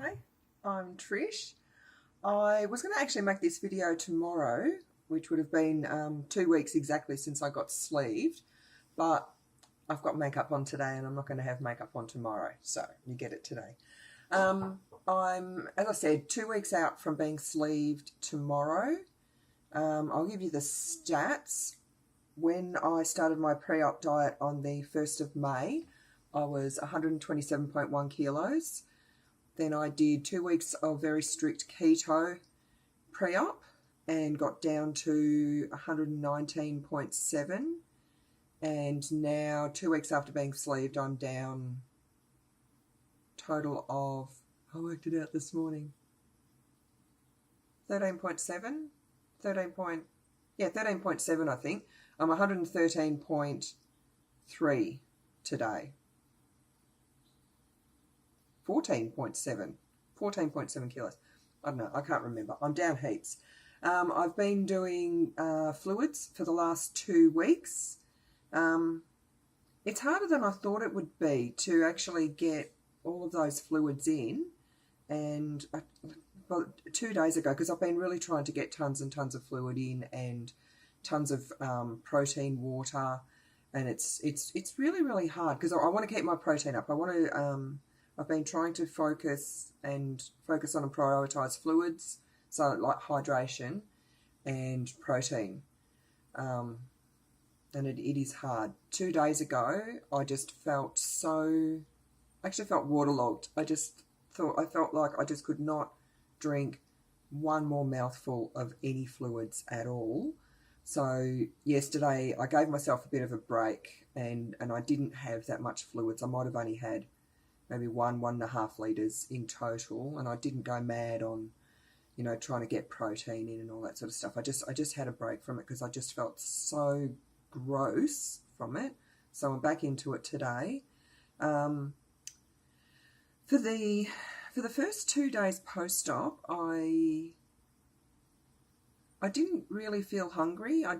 Hi, I'm Trish. I was going to actually make this video tomorrow, which would have been 2 weeks exactly since I got sleeved, but I've got makeup on today and I'm not going to have makeup on tomorrow, so you get it today. I'm, as I said, 2 weeks out from being sleeved tomorrow. I'll give you the stats. When I started my pre-op diet on the 1st of May, I was 127.1 kilos. Then I did 2 weeks of very strict keto pre-op and got down to 119.7. And now 2 weeks after being sleeved, I'm down total of, I worked it out this morning, 13.7, 13.7 I think. I'm 113.3 today. 14.7 kilos. I don't know, I can't remember. I'm down heaps. I've been doing fluids for the last 2 weeks. It's harder than I thought it would be to actually get all of those fluids in. And well, 2 days ago, because I've been really trying to get tons and tons of fluid in and tons of protein water, and it's really, really hard because I want to keep my protein up. I want to I've been trying to focus on and prioritise fluids, so like hydration and protein, and it is hard. 2 days ago, I actually felt waterlogged. I felt like I just could not drink one more mouthful of any fluids at all. So yesterday, I gave myself a bit of a break, and I didn't have that much fluids. I might have only had maybe 1.5 litres in total, and I didn't go mad on, trying to get protein in and all that sort of stuff. I just had a break from it because I just felt so gross from it. So I'm back into it today. For the first 2 days post-op, I didn't really feel hungry. I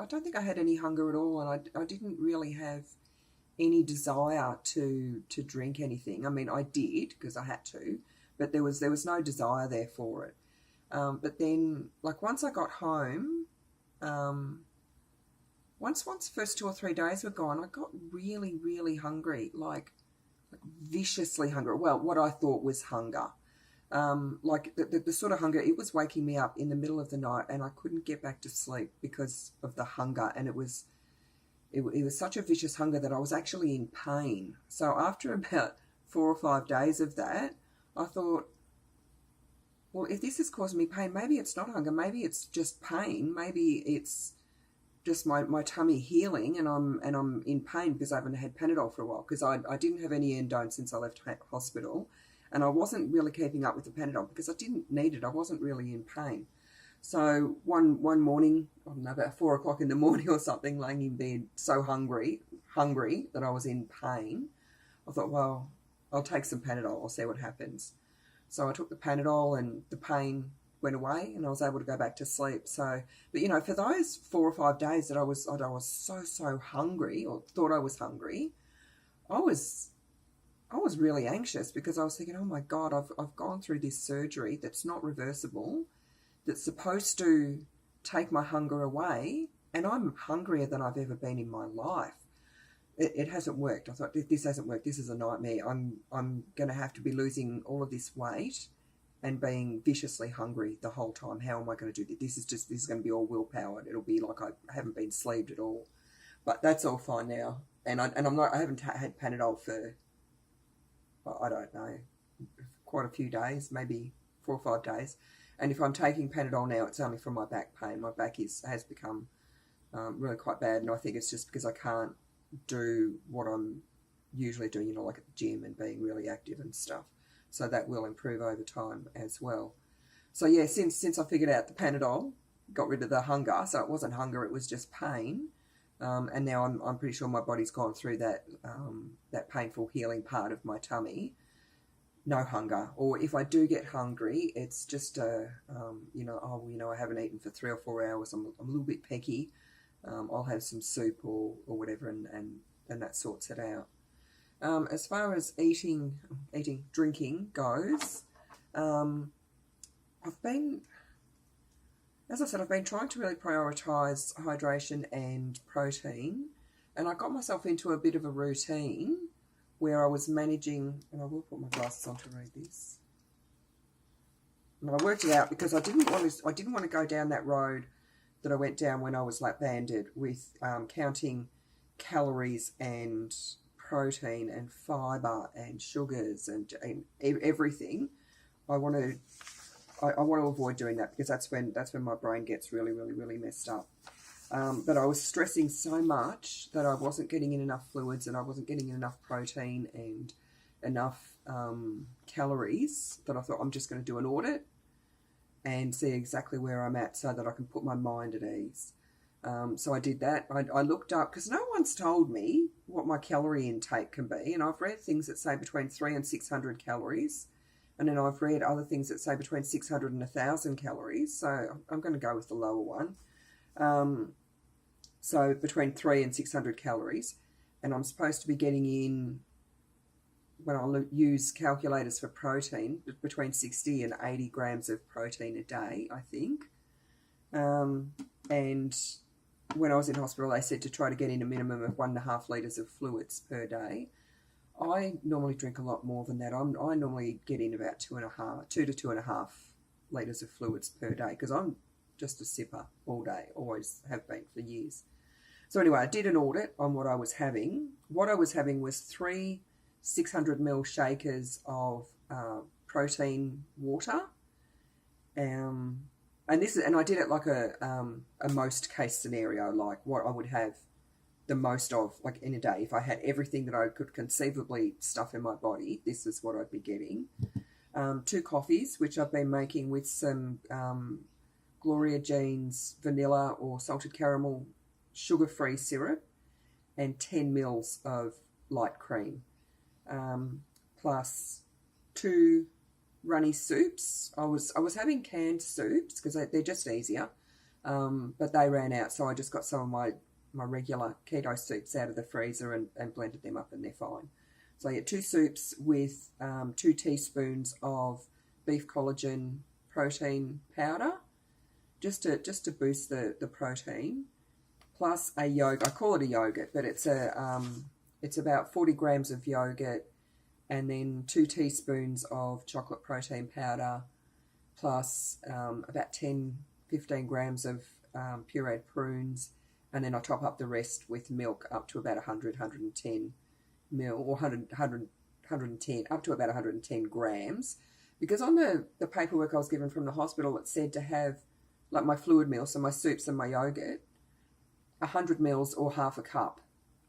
don't think I had any hunger at all, and I didn't really have any desire to drink anything. I mean, I did because I had to, but there was no desire there for it. But then, like, once I got home, once the first 2 or 3 days were gone, I got really, really hungry, like viciously hungry. Well, what I thought was hunger. Like the sort of hunger, it was waking me up in the middle of the night and I couldn't get back to sleep because of the hunger, and it was such a vicious hunger that I was actually in pain. So after about 4 or 5 days of that, I thought, well, if this is causing me pain, maybe it's not hunger, maybe it's just pain, maybe it's just my tummy healing and I'm in pain because I haven't had Panadol for a while, because I didn't have any endone since I left hospital, and I wasn't really keeping up with the Panadol because I didn't need it. I wasn't really in pain. So one morning, I don't know, about 4 o'clock in the morning or something, laying in bed so hungry that I was in pain, I thought, well, I'll take some Panadol, I'll see what happens. So I took the Panadol and the pain went away and I was able to go back to sleep. So, but for those 4 or 5 days that I was so hungry, or thought I was hungry, I was really anxious because I was thinking, oh my God, I've gone through this surgery that's not reversible, that's supposed to take my hunger away, and I'm hungrier than I've ever been in my life. It hasn't worked. I thought, this hasn't worked. This is a nightmare. I'm going to have to be losing all of this weight and being viciously hungry the whole time. How am I going to do this? This is going to be all willpower. It'll be like I haven't been sleeved at all. But that's all fine now. And I haven't had Panadol for, I don't know, quite a few days, maybe 4 or 5 days. And if I'm taking Panadol now, it's only for my back pain. My back has become really quite bad, and I think it's just because I can't do what I'm usually doing, like at the gym and being really active and stuff. So that will improve over time as well. So yeah, since I figured out the Panadol, got rid of the hunger, so it wasn't hunger, it was just pain. And now I'm pretty sure my body's gone through that painful healing part of my tummy. No hunger, or if I do get hungry, it's just I haven't eaten for 3 or 4 hours. I'm a little bit pecky. I'll have some soup or whatever, and that sorts it out. As far as drinking goes, I've been, as I said, I've been trying to really prioritise hydration and protein, and I got myself into a bit of a routine where I was managing, and I will put my glasses on to read this. And I worked it out because I didn't want to go down that road that I went down when I was lap banded with counting calories and protein and fibre and sugars and everything. I want to avoid doing that because that's when my brain gets really, really, really messed up. But I was stressing so much that I wasn't getting in enough fluids and I wasn't getting in enough protein and enough calories that I thought I'm just going to do an audit and see exactly where I'm at so that I can put my mind at ease. So I did that. I looked up, because no one's told me what my calorie intake can be, and I've read things that say between 300 and 600 calories, and then I've read other things that say between 600 and 1,000 calories, so I'm going to go with the lower one. So between 300 and 600 calories, and I'm supposed to be getting in, when I use calculators for protein, between 60 and 80 grams of protein a day, I think. And when I was in hospital, they said to try to get in a minimum of 1.5 litres of fluids per day. I normally drink a lot more than that. I normally get in about 2 to 2.5 litres of fluids per day because I'm just a sipper all day, always have been for years. So anyway, I did an audit on what I was having. What I was having was 3 600ml shakers of protein water, and I did it like a most case scenario, like what I would have the most of, like in a day. If I had everything that I could conceivably stuff in my body, this is what I'd be getting. 2 coffees, which I've been making with some Gloria Jean's vanilla or salted caramel sugar-free syrup, and 10 mils of light cream. Plus 2 runny soups. I was having canned soups because they're just easier, but they ran out, so I just got some of my regular keto soups out of the freezer and blended them up, and they're fine. So I get 2 soups with 2 teaspoons of beef collagen protein powder, just to boost the protein, plus a yogurt. I call it a yogurt, but it's about 40 grams of yogurt, and then 2 teaspoons of chocolate protein powder, plus about 10-15 grams of pureed prunes, and then I top up the rest with milk up to about 110 mil, or 110, up to about 110 grams. Because on the paperwork I was given from the hospital, it said to have, like my fluid meal, so my soups and my yogurt, 100 mils or half a cup.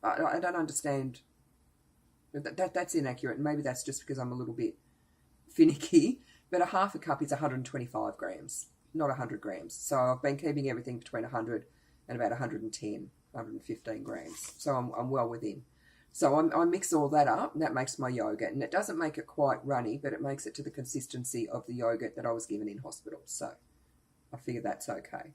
I don't understand. That's inaccurate, and maybe that's just because I'm a little bit finicky, but a half a cup is 125 grams, not 100 grams. So I've been keeping everything between 100 and about 110, 115 grams. So I'm well within. So I mix all that up, and that makes my yogurt, and it doesn't make it quite runny, but it makes it to the consistency of the yogurt that I was given in hospital. So I figure that's okay.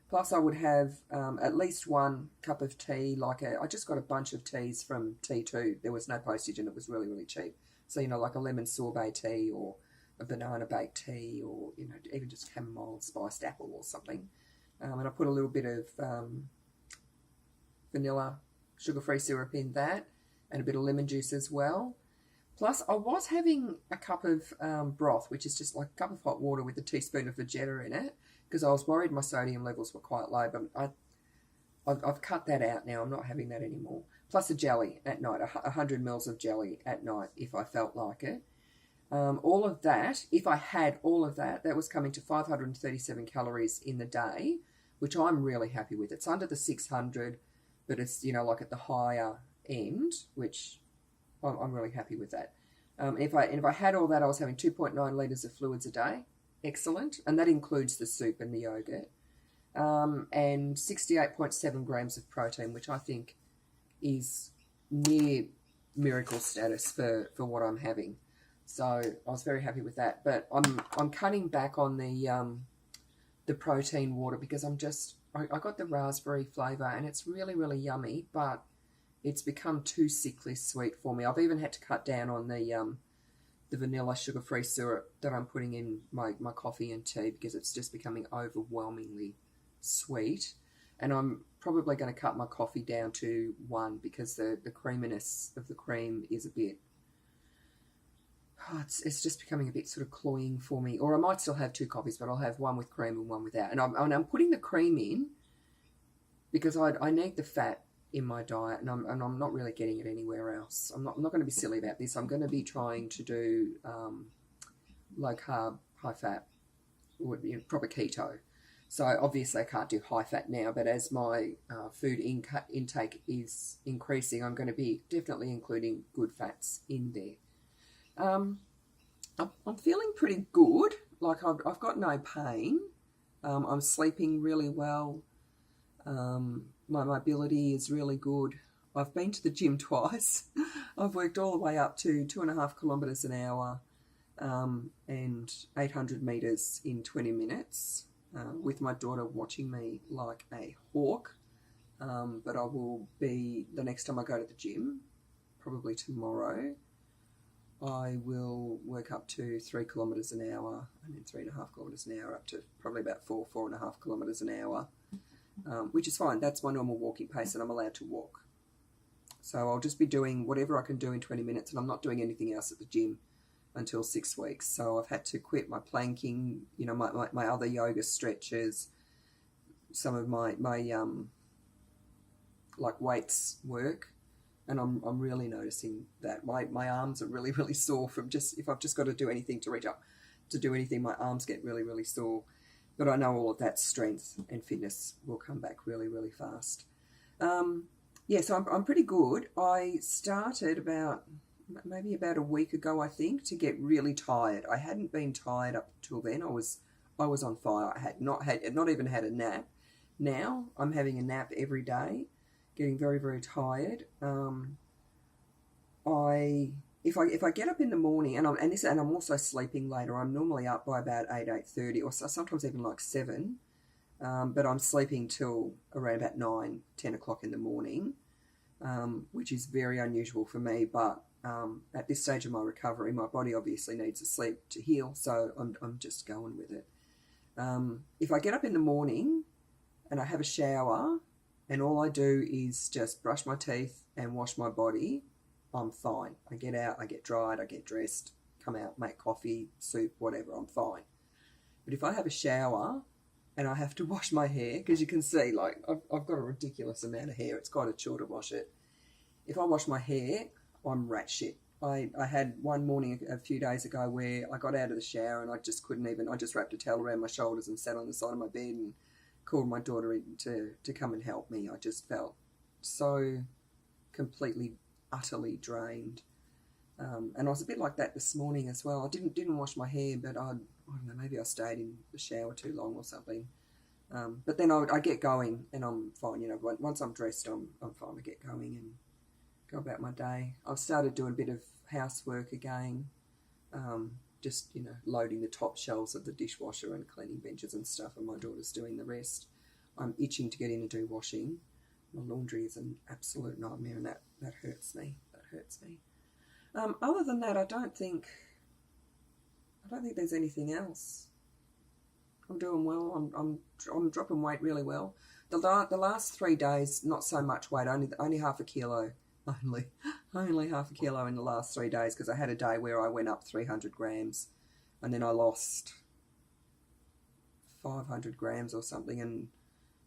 Plus, I would have at least 1 cup of tea. I just got a bunch of teas from T2. There was no postage, and it was really, really cheap. So, like a lemon sorbet tea or a banana baked tea, or, even just chamomile spiced apple or something. And I put a little bit of vanilla sugar-free syrup in that, and a bit of lemon juice as well. Plus, I was having a cup of broth, which is just like a cup of hot water with a teaspoon of Vegeta in it, because I was worried my sodium levels were quite low, but I've cut that out now. I'm not having that anymore. Plus a jelly at night, 100 mils of jelly at night if I felt like it. All of that, if I had all of that, that was coming to 537 calories in the day, which I'm really happy with. It's under the 600, but it's, like at the higher end, which I'm really happy with that. If I had all that, I was having 2.9 litres of fluids a day. Excellent. And that includes the soup and the yogurt. And 68.7 grams of protein, which I think is near miracle status for what I'm having. So I was very happy with that. But I'm cutting back on the protein water because I got the raspberry flavour, and it's really, really yummy, but it's become too sickly sweet for me. I've even had to cut down on the vanilla sugar-free syrup that I'm putting in my coffee and tea because it's just becoming overwhelmingly sweet. And I'm probably going to cut my coffee down to 1 because the creaminess of the cream is a bit, it's just becoming a bit sort of cloying for me. Or I might still have 2 coffees, but I'll have 1 with cream and 1 without. And I'm putting the cream in because I need the fat in my diet, and I'm not really getting it anywhere else. I'm not going to be silly about this. I'm going to be trying to do low carb, high fat, or proper keto. So obviously I can't do high fat now, but as my food intake is increasing, I'm going to be definitely including good fats in there. I'm feeling pretty good. Like I've got no pain. I'm sleeping really well. My mobility is really good. I've been to the gym twice. I've worked all the way up to 2.5 kilometres an hour and 800 metres in 20 minutes with my daughter watching me like a hawk. But I will be, the next time I go to the gym, probably tomorrow, I will work up to 3 kilometres an hour and then 3.5 kilometres an hour up to probably about 4.5 kilometres an hour. Which is fine. That's my normal walking pace and I'm allowed to walk. So I'll just be doing whatever I can do in 20 minutes and I'm not doing anything else at the gym until 6 weeks. So I've had to quit my planking, my other yoga stretches, some of my like weights work. And I'm really noticing that my arms are really, really sore from if I've just got to do anything to reach up to do anything, my arms get really, really sore. But I know all of that strength and fitness will come back really, really fast. So I'm pretty good. I started maybe about a week ago, I think, to get really tired. I hadn't been tired up till then. I was on fire. I had not even had a nap. Now I'm having a nap every day, getting very, very tired. If I get up in the morning and I'm also sleeping later, I'm normally up by about 8:30 or so, sometimes even like 7, but I'm sleeping till around about 9, 10 o'clock in the morning, which is very unusual for me. But at this stage of my recovery, my body obviously needs to sleep to heal, so I'm just going with it. If I get up in the morning and I have a shower and all I do is just brush my teeth and wash my body, I'm fine. I get out, I get dried, I get dressed, come out, make coffee, soup, whatever, I'm fine. But if I have a shower and I have to wash my hair, because you can see, like, I've got a ridiculous amount of hair. It's quite a chore to wash it. If I wash my hair, I'm rat shit. I had one morning a few days ago where I got out of the shower and I just wrapped a towel around my shoulders and sat on the side of my bed and called my daughter in to come and help me. I just felt so completely utterly drained, and I was a bit like that this morning as well. I didn't wash my hair, but I don't know, maybe I stayed in the shower too long or something. But then I get going and I'm fine. Once I'm dressed, I'm fine to get going and go about my day. I've started doing a bit of housework again, just loading the top shelves of the dishwasher and cleaning benches and stuff, and my daughter's doing the rest. I'm itching to get in and do washing. My laundry is an absolute nightmare, and that hurts me. Other than that, I don't think there's anything else. I'm doing well. I'm dropping weight really well. The last 3 days, not so much weight. Only half a kilo. Only half a kilo in the last 3 days, because I had a day where I went up 300 grams, and then I lost 500 grams or something. And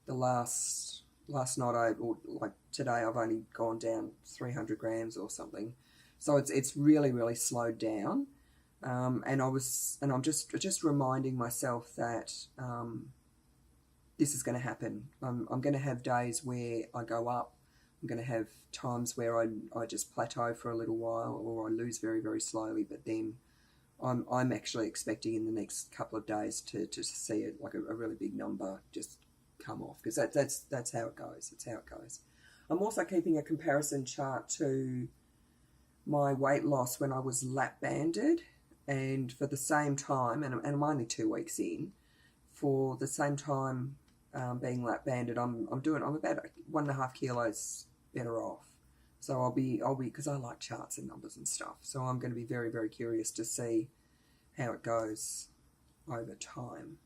the last night today I've only gone down 300 grams or something. So it's really, really slowed down. And I'm just reminding myself that this is going to happen. I'm going to have days where I go up. I'm going to have times where I just plateau for a little while, or I lose very, very slowly. But then I'm actually expecting in the next couple of days to see it like a really big number just come off, because that's how it goes. It's how it goes. I'm also keeping a comparison chart to my weight loss when I was lap banded, and for the same time, and I'm only 2 weeks in, for the same time being lap banded, I'm about 1.5 kilos better off. So I'll be, because I like charts and numbers and stuff. So I'm going to be very, very curious to see how it goes over time.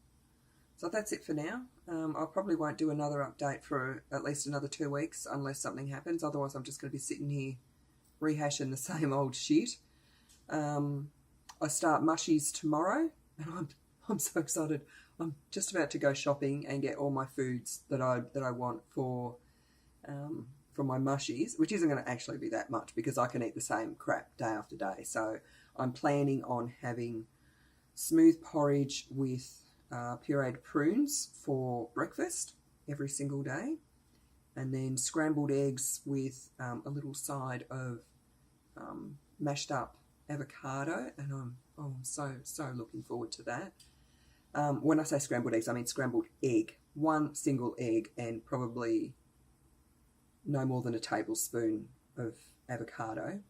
So that's it for now. I probably won't do another update for at least another 2 weeks unless something happens. Otherwise, I'm just going to be sitting here rehashing the same old shit. I start mushies tomorrow, and I'm so excited. I'm just about to go shopping and get all my foods that I want for my mushies, which isn't going to actually be that much because I can eat the same crap day after day. So I'm planning on having smooth porridge with pureed prunes for breakfast every single day, and then scrambled eggs with a little side of mashed up avocado, and I'm so looking forward to that. When I say scrambled eggs, I mean scrambled egg, one single egg, and probably no more than a tablespoon of avocado.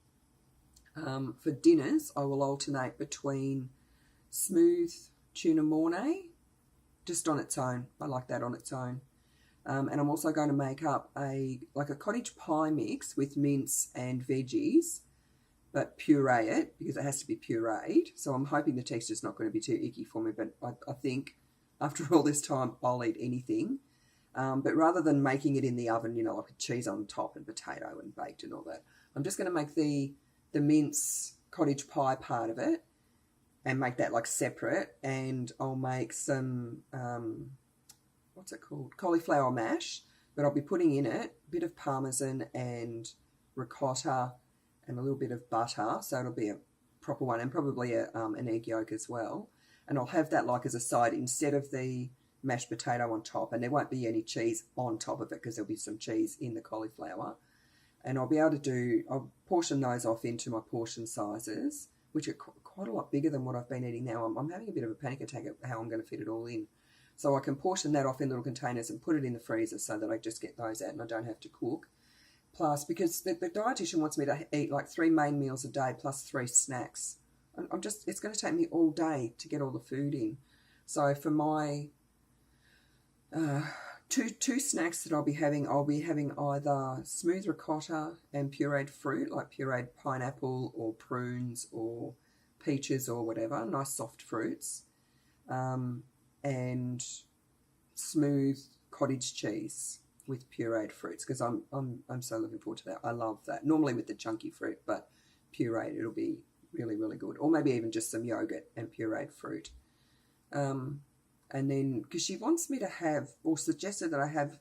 For dinners, I will alternate between smooth tuna mornay, just on its own. I like that on its own. And I'm also going to make up a cottage pie mix with mince and veggies, but puree it because it has to be pureed. So I'm hoping the texture's not going to be too icky for me, but I think after all this time I'll eat anything. But rather than making it in the oven, you know, like a cheese on top and potato and baked and all that, I'm just going to make the mince cottage pie part of it and make that like separate, and I'll make some, what's it called? Cauliflower mash, but I'll be putting in it a bit of parmesan and ricotta and a little bit of butter, so it'll be a proper one, and probably an egg yolk as well. And I'll have that like as a side instead of the mashed potato on top, and there won't be any cheese on top of it because there'll be some cheese in the cauliflower. And I'll portion those off into my portion sizes, which are quite a lot bigger than what I've been eating now. I'm having a bit of a panic attack at how I'm going to fit it all in. So I can portion that off in little containers and put it in the freezer so that I just get those out and I don't have to cook. Plus, because the dietitian wants me to eat like 3 main meals a day plus 3 snacks. It's going to take me all day to get all the food in. So for my two snacks that I'll be having either smooth ricotta and pureed fruit, like pureed pineapple or prunes or peaches or whatever, nice soft fruits, and smooth cottage cheese with pureed fruits, because I'm so looking forward to that. I love that. Normally with the chunky fruit, but pureed, it'll be really, really good. Or maybe even just some yogurt and pureed fruit. And then, because she wants me to have, or suggested that I have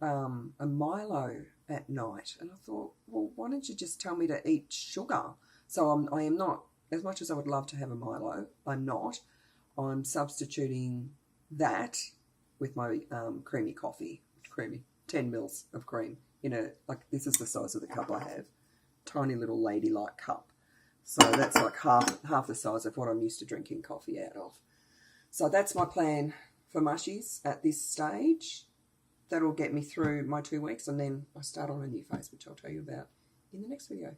a Milo at night. And I thought, well, why don't you just tell me to eat sugar? So I am not, as much as I would love to have a Milo, I'm not. I'm substituting that with my creamy coffee. Creamy, 10 mils of cream in this is the size of the cup I have. Tiny little ladylike cup. So that's like half the size of what I'm used to drinking coffee out of. So that's my plan for mushies at this stage. That'll get me through my 2 weeks, and then I start on a new phase, which I'll tell you about in the next video.